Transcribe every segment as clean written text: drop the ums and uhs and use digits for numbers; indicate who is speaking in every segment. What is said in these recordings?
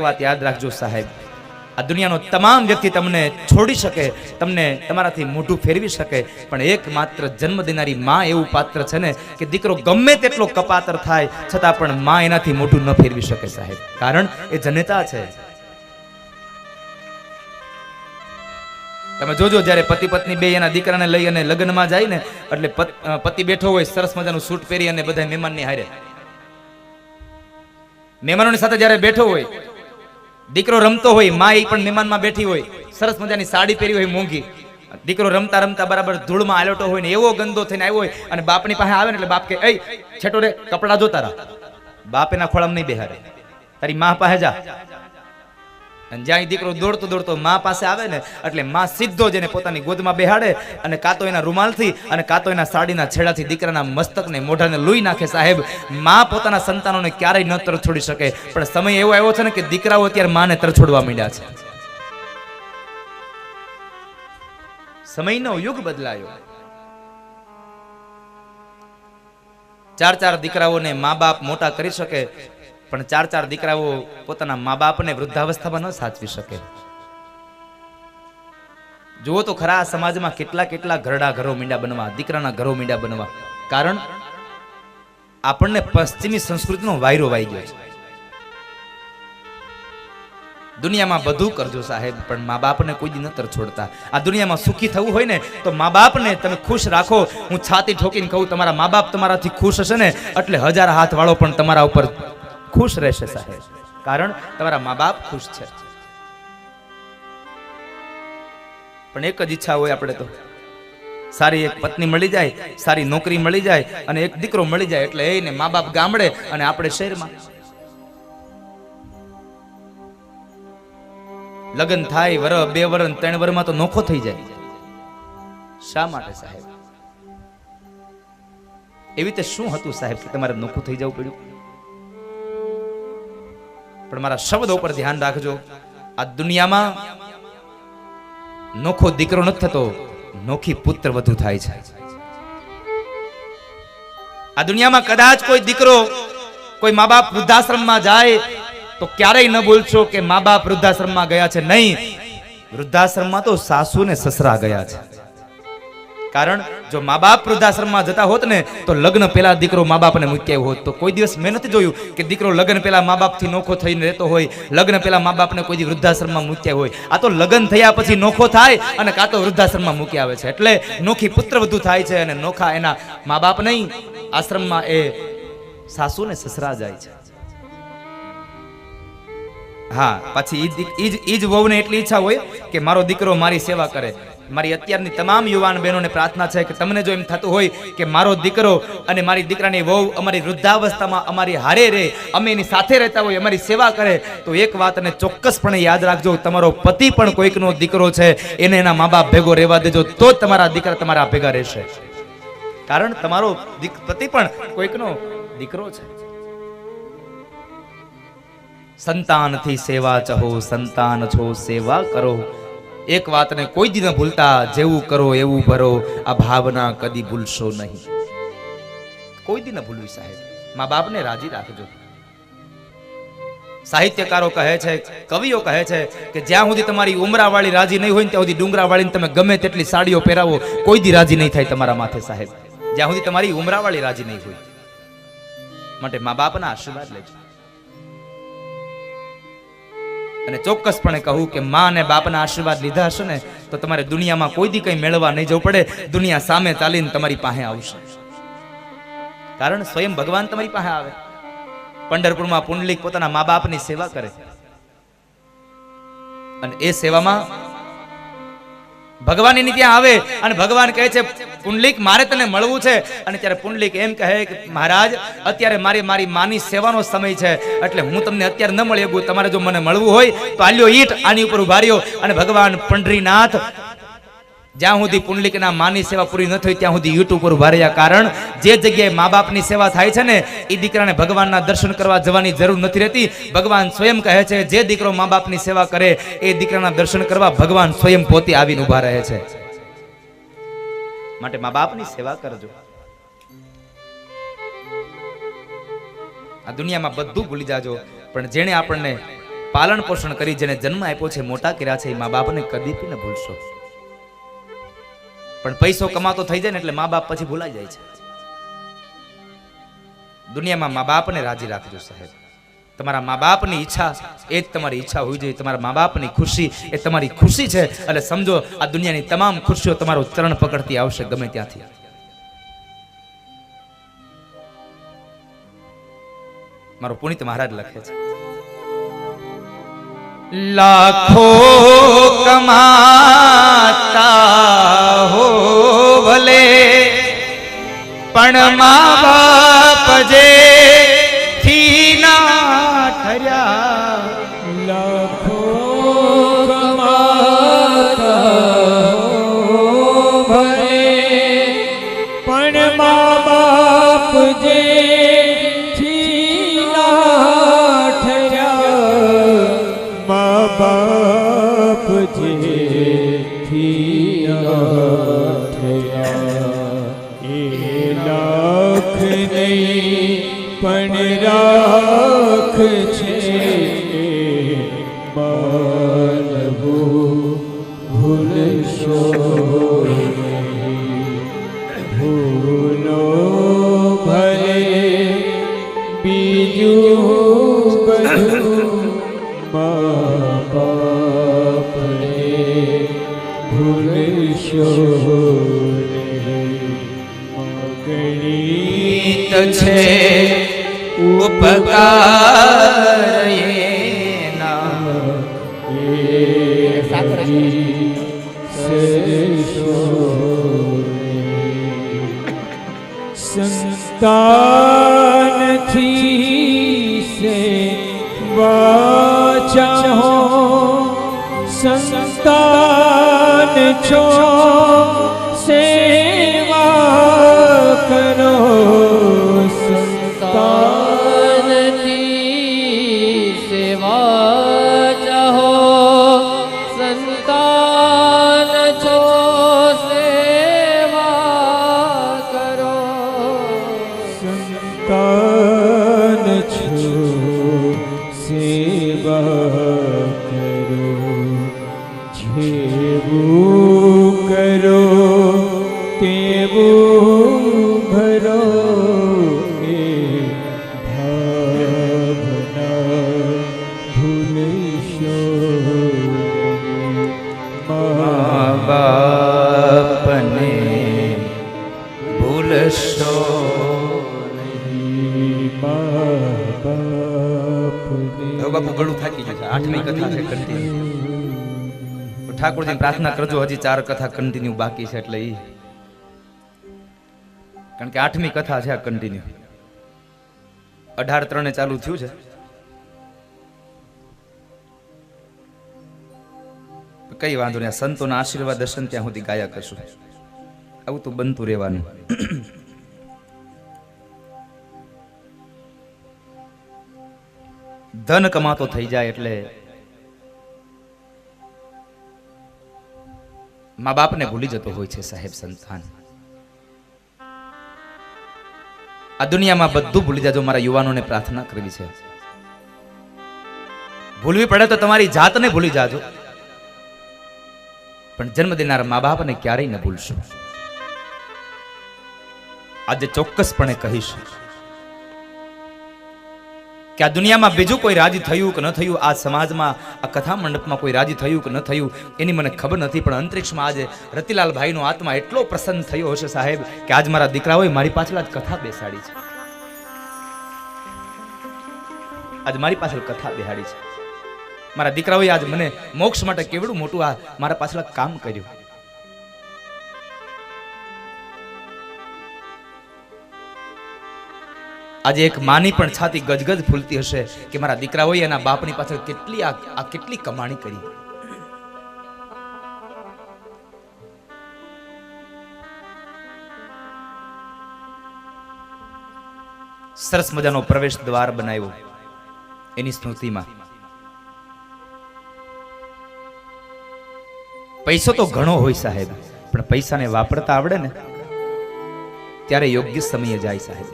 Speaker 1: વાત યાદ રાખજો સાહેબ, આ દુનિયાનો તમામ વ્યક્તિ તમને છોડી શકે, તમને તમારાથી મોઢું ફેરવી શકે, પણ એકમાત્ર જન્મ દેનારી માં એવું પાત્ર છે ને કે દીકરો ગમે તેટલો કપાતર થાય છતાં પણ માં એનાથી મોઢું ન ફેરવી શકે સાહેબ, કારણ એ જનેતા છે. તમે જોજો જ્યારે પતિ પત્ની બે એના દીકરાને લઈ અને લગ્નમાં જાય ને, એટલે પતિ બેઠો હોય સરસ મજાનું સૂટ પહેરી અને બધા મહેમાનની હારે, મહેમાનોની સાથે જ્યારે બેઠો હોય, દીકરો રમતો હોય, માં એ પણ મહેમાનમાં બેઠી હોય, સરસ મજાની સાડી પહેરી હોય મોંઘી, દીકરો રમતા રમતા બરાબર ધૂળમાં આલોટો હોય ને એવો ગંદો થઈને આવ્યો હોય અને બાપની પાસે આવે ને એટલે બાપ કે એ છેટો રે કપડા જો તારા, બાપ એના ખોળામાં નહીં બેહારે, તારી માં પાસે જા. અને જ્યાં દીકરો દોડતો દોડતો માં પાસે આવે ને એટલે માં સીધો જ એને પોતાની ગોદમાં બેહાડે અને કાં તો એના રૂમાલથી અને કાં તો એના સાડીના છેડાથી દીકરાના મસ્તકને મોઢાને લૂઈ નાખે સાહેબ. માં પોતાના સંતાનોને ક્યારેય ન તરછોડી શકે, પણ સમય એવો આવ્યો છે ને કે દીકરાઓ અત્યારે માને તરછોડવા માંડ્યા છે. સમયનો યુગ બદલાયો. 4 દીકરાઓને મા બાપ મોટા કરી શકે, પણ 4 દીકરાઓ પોતાના મા બાપને વૃદ્ધાવસ્થામાં ન સાચવી શકે. જુઓ તો ખરા સમાજમાં કેટલા ઘરડા ઘરો મીંડા બનવા, દીકરાના ઘરો મીંડા બનવા. કારણ આપણને પશ્ચિમી સંસ્કૃતિનો વાયરો વાઈ ગયો છે. દુનિયામાં બધું કરજો સાહેબ, પણ મા બાપને કોઈ દી ન તરછોડતા. આ દુનિયામાં સુખી થવું હોય ને તો મા બાપને તમે ખુશ રાખો. હું છાતી ઠોકીને કહું, તમારા મા બાપ તમારાથી ખુશ હશે ને એટલે 1000 હાથ વાળો પણ તમારા ઉપર ખુશ રહેશે સાહેબ, કારણ તમારા મા બાપ ખુશ છે. પણ એક જ ઈચ્છા હોય આપણે તો, સારી એક પત્ની મળી જાય, સારી નોકરી મળી જાય અને એક દીકરો મળી જાય એટલે એને મા બાપ ગામડે અને આપણે શહેરમાં. લગ્ન થાય વર 2 વર 3 વરમાં તો નોખો થઈ જાય. શા માટે સાહેબ? એવી રીતે શું હતું સાહેબ કે તમારે નોખું થઈ જવું પડ્યું? પણ મારા શબ્દો પર ધ્યાન રાખજો. આ દુનિયામાં નોખો દીકરો નથી થતો, નોખી પુત્ર વધુ થાય છે. આ દુનિયામાં કદાચ કોઈ દીકરો, કોઈ મા બાપ વૃદ્ધાશ્રમમાં જાય તો ક્યારેય ન બોલશો કે મા બાપ વૃદ્ધાશ્રમમાં ગયા છે. નહીં, વૃદ્ધાશ્રમમાં તો સાસુ ને સસરા ગયા છે. કારણ જો મા બાપ વૃદ્ધાશ્રમમાં જતા હોત ને તો લગ્ન પહેલા દીકરો મા બાપને મૂક્યા હોત. તો કોઈ દિવસ મેં નથી જોયું કે દીકરો લગ્ન પહેલા મા બાપથી નોખો થઈને રહેતો હોય, લગ્ન પહેલા મા બાપને કોઈ દી વૃદ્ધાશ્રમમાં મૂક્યા હોય. આ તો લગ્ન થયા પછી નોખો થાય અને કાં તો વૃદ્ધાશ્રમમાં મૂકી આવે છે. એટલે નોખી પુત્ર વધુ થાય છે અને નોખા એના મા બાપ નહીં, આશ્રમમાં એ સાસુ ને સસરા જાય છે. હા, પછી ઈ જ વહુને એટલી ઈચ્છા હોય કે મારો દીકરો મારી સેવા કરે. મારી અત્યારની તમામ યુવાન બહેનોને પ્રાર્થના છે કે તમને જો એમ થતું હોય કે મારો દીકરો અને મારી દીકરાની વહુ અમારી વૃદ્ધાવસ્થામાં અમારી હારે રહે, અમે એની સાથે રહેતા હોય, અમારી સેવા કરે, તો એક વાતને ચોક્કસપણે યાદ રાખજો, તમારો પતિ પણ કોઈકનો દીકરો છે, એને એના મા બાપ ભેગો રહેવા દેજો, તો જ તમારા દીકરા તમારા ભેગા રહેશે. કારણ તમારો પતિ પણ કોઈકનો દીકરો છે. સંતાનથી સેવા ચહો, સંતાન છો સેવા કરો. એક વાતને કોઈ દી ન ભૂલતા, જેવું કરો એવું ભરો, આ ભાવના કદી ભૂલશો નહીં. કોઈ દી ન ભૂલવી સાહેબ. મા બાપને રાજી રાખજો. સાહિત્યકારો કહે છે, કવિઓ કહે છે કે જ્યાં સુધી તમારી ઉમરાવાળી રાજી નહીં હોય ને ત્યાં સુધી ડુંગરાવાળીને તમે ગમે તેટલી સાડીઓ પહેરાવો, કોઈ દી રાજી નહીં થાય તમારા માથે સાહેબ, જ્યાં સુધી તમારી ઉમરાવાળી રાજી નહીં હોય. માટે મા બાપના આશીર્વાદ લેજો. અને ચોક્કસપણે કહું કે માં અને બાપના આશીર્વાદ લીધા હશે ને તો તમારે દુનિયામાં કોઈ દી કંઈ મેળવવા નહીં જવું પડે. દુનિયા સામે ચાલીને તમારી પાસે આવશે. કારણ સ્વયં ભગવાન તમારી પાસે આવે. પંઢરપુરમાં પુંડલિક પોતાના મા બાપની સેવા કરે અને એ સેવામાં ભગવાન એની ત્યાં આવે અને ભગવાન કહે છે, પુંડલિક મારે તને મળવું છે. અને ત્યારે પુંડલિક એમ કહે કે મહારાજ, અત્યારે મારી માની સેવાનો સમય છે, એટલે હું તમને અત્યારે ન મળી શકું. તમારે જો મને મળવું હોય તો આલ્યો ઈટ, આની ઉપર ઉભા રહ્યો. અને ભગવાન પંઢરીનાથ જ્યાં સુધી પુંડલિકના માની સેવા પૂરી ન થઈ ત્યાં સુધી ઈટ ઉપર ઉભા રહ્યા. કારણ જે જગ્યાએ મા બાપની સેવા થાય છે ને એ દીકરાને ભગવાનના દર્શન કરવા જવાની જરૂર નથી રહેતી. ભગવાન સ્વયં કહે છે, જે દીકરો મા બાપની સેવા કરે એ દીકરાના દર્શન કરવા ભગવાન સ્વયં પોતે આવીને ઉભા રહે છે. માટે મા બાપની સેવા કરજો. આ દુનિયામાં બધું ભૂલી જાજો, પણ જેણે આપણને પાલન પોષણ કરી જેને જન્મ આપ્યો છે, મોટા કર્યા છે, એ મા બાપને કદી ન ભૂલશો. પણ પૈસો કમાતો થઈ જાય ને એટલે મા બાપ પછી ભૂલાઈ જાય છે. દુનિયામાં મા બાપને રાજી રાખજો સાહેબ. તમારા મા બાપની ઈચ્છા એ જ તમારી ઈચ્છા હોવી જોઈએ. તમારા મા બાપની ખુશી એ તમારી ખુશી છે. એટલે સમજો આ દુનિયાની તમામ ખુશીઓ તમારો ચરણ પકડતી આવશે ગમે ત્યાંથી. મારો પુનિત મહારાજ લખે છે, લાખો કમાતા હો ભલે પણ મા બાપ જે થી ના ઠર્યા.
Speaker 2: લાખો કમાતા હો ભલે પણ મા બાપ જે બાપ જેથી થયા એ લાખ નહીં પણ રાખ છે માનવું ભૂલશો નહીં. ભૂલો ભલે બીજું બધું ભૂલશો
Speaker 1: ગણિત છે ઉપકાર એના
Speaker 2: સંતાનથી સેવા ચાહો, સંતાન છો સેવા કરો.
Speaker 3: સંતાનની સેવા ચાહો, સંતાન છો સેવા કરો.
Speaker 2: સંતાન છો સેવા કરો. જેવું કરો તેવું ભરો એ ભાવના ભૂલશો
Speaker 1: મા બાપને ભૂલશો
Speaker 2: નહીં. મા બાપને
Speaker 1: બાપુ ગળું થાકી ગયું છે. 8મી કથા છે કન્ટિન્યુ. ઠાકોરજી પ્રાર્થના કરજો, હજી 4 કથા કન્ટિન્યુ બાકી છે. એટલે ઈ કારણ કે 8મી કથા છે આ કન્ટિન્યુ. 18:03 ચાલુ થયું છે. કઈ વાંધો નહીં, સંતોના આશીર્વાદ દર્શન ત્યાં સુધી ગાયા કરશું. આવું તો બનતું રહેવાનું. ધન કમાતો થઈ જાય એટલે મા બાપને ભૂલી જતો હોય છે સાહેબ સંતાન. આ દુનિયામાં બધું ભૂલી જાજો. મારા યુવાનોને પ્રાર્થના કરવી છે, ભૂલવી પડે તો તમારી જાતને ભૂલી જાજો, પણ જન્મ દેનાર મા બાપને ક્યારેય ન ભૂલશો. આજે ચોક્કસપણે કહીશ કે આ દુનિયામાં બીજું કોઈ રાજી થયું કે ન થયું, આ સમાજમાં આ કથા મંડપમાં કોઈ રાજી થયું કે ન થયું એની મને ખબર નથી, પણ અંતરિક્ષમાં આજે રતિલાલ ભાઈનો આત્મા એટલો પ્રસન્ન થયો હશે સાહેબ કે આજ મારા દીકરાઓએ મારી પાછળ આજ કથા બેસાડી છે. આજ મારી પાછળ કથા બેસાડી છે. મારા દીકરાઓએ આજ મને મોક્ષ માટે કેવડું મોટું આ મારા પાછળ કામ કર્યું. આજે એક માની પણ છાતી ગજગજ ફૂલતી હશે કે મારા દીકરાઓએ એના બાપની પાછળ કેટલી કમાણી કરી. સરસ મજાનો પ્રવેશ દ્વાર બનાવ્યો એની સ્મૃતિમાં. પૈસો તો ઘણો હોય સાહેબ, પણ પૈસાને વાપરતા આવડે ને ત્યારે યોગ્ય સમયે જાય સાહેબ.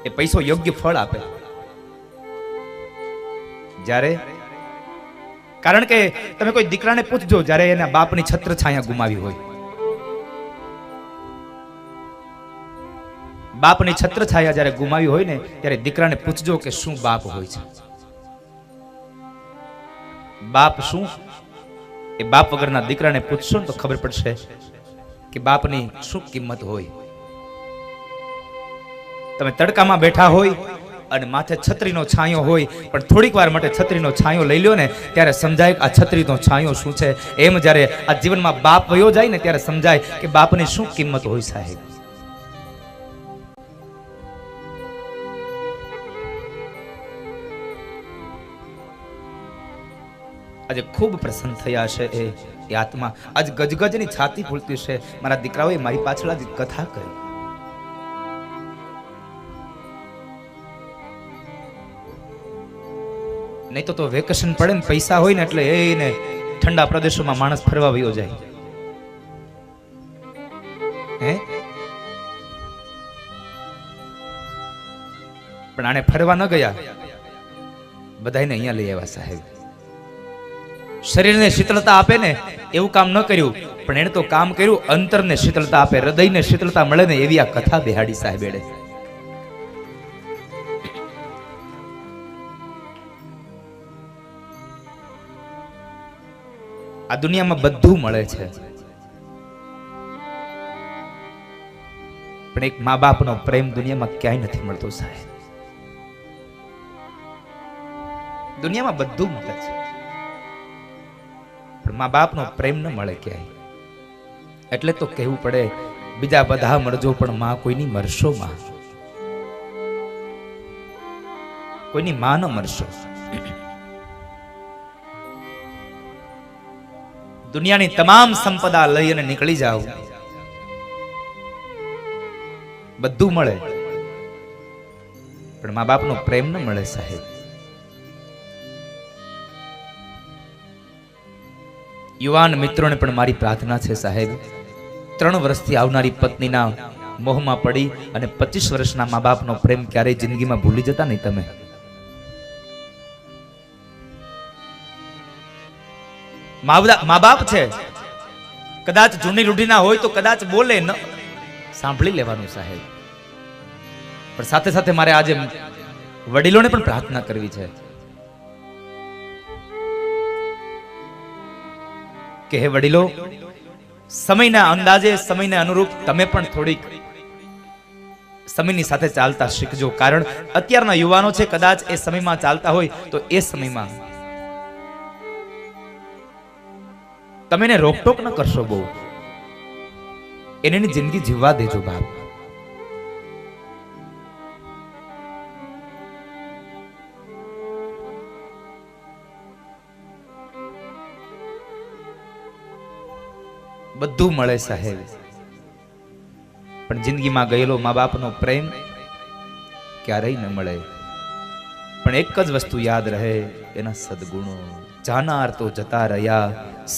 Speaker 1: એ પૈસો યોગ્ય ફળ આપે. જ્યારે કારણ કે તમે કોઈ દીકરાને પૂછજો જ્યારે એના બાપની છત્ર છાયા ગુમાવી હોય, બાપની છત્ર છાયા જ્યારે ગુમાવી હોય ને ત્યારે દીકરાને પૂછજો કે શું બાપ હોય છે, બાપ શું. એ બાપ વગરના દીકરાને પૂછશો ને તો ખબર પડશે કે બાપની શું કિંમત હોય. તમે તડકામાં બેઠા હોય અને માથે છત્રીનો છાંયો હોય, પણ થોડીક વાર માટે છત્રીનો છાંયો લઈ લ્યો ને ત્યારે સમજાય કે આ છત્રીનો છાંયો શું છે. એમ જ્યારે આ જીવનમાં બાપ વયો જાય ને ત્યારે સમજાય કે બાપની શું કિંમત હોય સાહેબ. આજે ખૂબ પ્રસન્ન થયા છે એ આત્મા, આજ ગજગજની છાતી ફૂલતી છે. મારા દીકરાઓએ મારી પાછળ આજ કથા કરી. નહીં તો વેકેશન પડે ને પૈસા હોય ને એટલે એને ઠંડા પ્રદેશોમાં માણસ ફરવા વયો જાય. હે પણ આને ફરવા ન ગયા, બધાને અહીંયા લઈ આવ્યા સાહેબ. શરીરને શીતળતા આપે ને એવું કામ ન કર્યું, પણ એને તો કામ કર્યું અંતરને શીતળતા આપે, હૃદયને શીતળતા મળે ને એવી આ કથા બેહાડી સાહેબ એડે. આ દુનિયામાં બધું મળે છે, પણ એક મા બાપનો પ્રેમ દુનિયામાં ક્યાંય નથી મળતો સાહેબ. દુનિયામાં બધું મળે છે, પણ મા બાપનો પ્રેમ ન મળે ક્યાંય. એટલે તો કહેવું પડે બીજા બધા મળજો પણ માં કોઈની મરશો, માં કોઈની માં ન મરશો. દુનિયાની તમામ સંપદા લઈ અને નીકળી જાઓ, બધું મળે પણ મા બાપનો પ્રેમ ન મળે સાહેબ. યુવાન મિત્રોને પણ મારી પ્રાર્થના છે સાહેબ, 3 વર્ષથી આવનારી પત્નીના મોહમાં પડી અને 25 વર્ષના મા બાપનો પ્રેમ ક્યારેય જિંદગીમાં ભૂલી જતા નહીં તમે. મા બાપ છે, કદાચ જૂની રૂઢીના હોય તો કદાચ બોલે ન, સાંભળી લેવાનું સાહેબ. પણ સાથે સાથે મારે આજે વડીલોને પણ પ્રાર્થના કરવી છે કે હે વડીલો, સમયના અંદાજે સમયને અનુરૂપ તમે પણ થોડીક સમયની સાથે ચાલતા શીખજો. કારણ અત્યારના યુવાનો છે, કદાચ એ સમયમાં ચાલતા હોય તો એ સમયમાં તમે એને રોકટોક ન કરશો, બહુ એની જિંદગી જીવવા દેજો બાપ. બધું મળે સાહેબ, પણ જિંદગીમાં ગયેલો મા બાપનો પ્રેમ ક્યારેય ન મળે. પણ એક જ વસ્તુ યાદ રહે, એના સદગુણો. જાનાર તો જતા રહ્યા,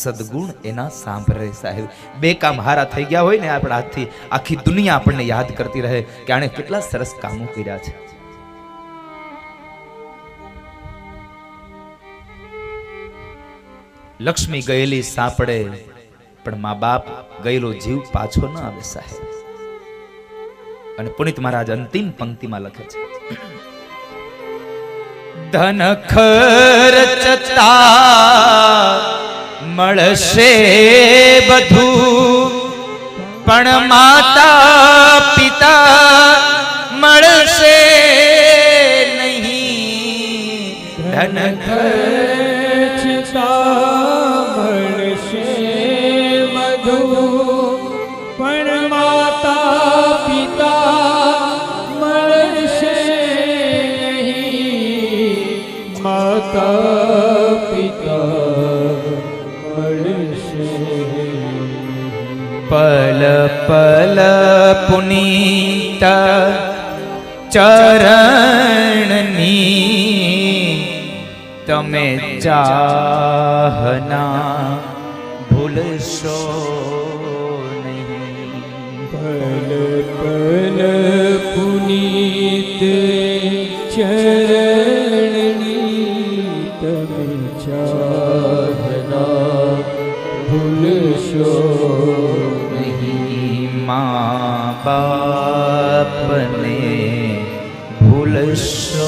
Speaker 1: સદગુણ એના સાંભળે સાહેબ. 2 કામ હારા થઈ ગયા હોય ને આપણા હાથથી, આખી દુનિયા આપણને યાદ કરતી રહે કે આણે કેટલા સરસ કામો કર્યા છે. લક્ષ્મી ગયેલી સાંપડે, પણ મા બાપ ગયેલો જીવ પાછો ન આવે સાહેબ. અને પુનિત મહારાજ અંતિમ પંક્તિમાં લખે છે, ધન ખર્ચતા મળશે બધું, પણ માતા પિતા મળશે નહીં. ધન
Speaker 2: ખર્ચતા મળશે બધું, પણ માતા પિતા મળશે નહીં. માતા પિતા મળશે.
Speaker 1: પલ પલ પુનીત ચરણની તમે ચાહના ભૂલશો નહીં.
Speaker 2: પલ પલ પુનીત ચરણની તમે ચાહના ભૂલશો
Speaker 1: નહીં મા બાપને ભૂલશો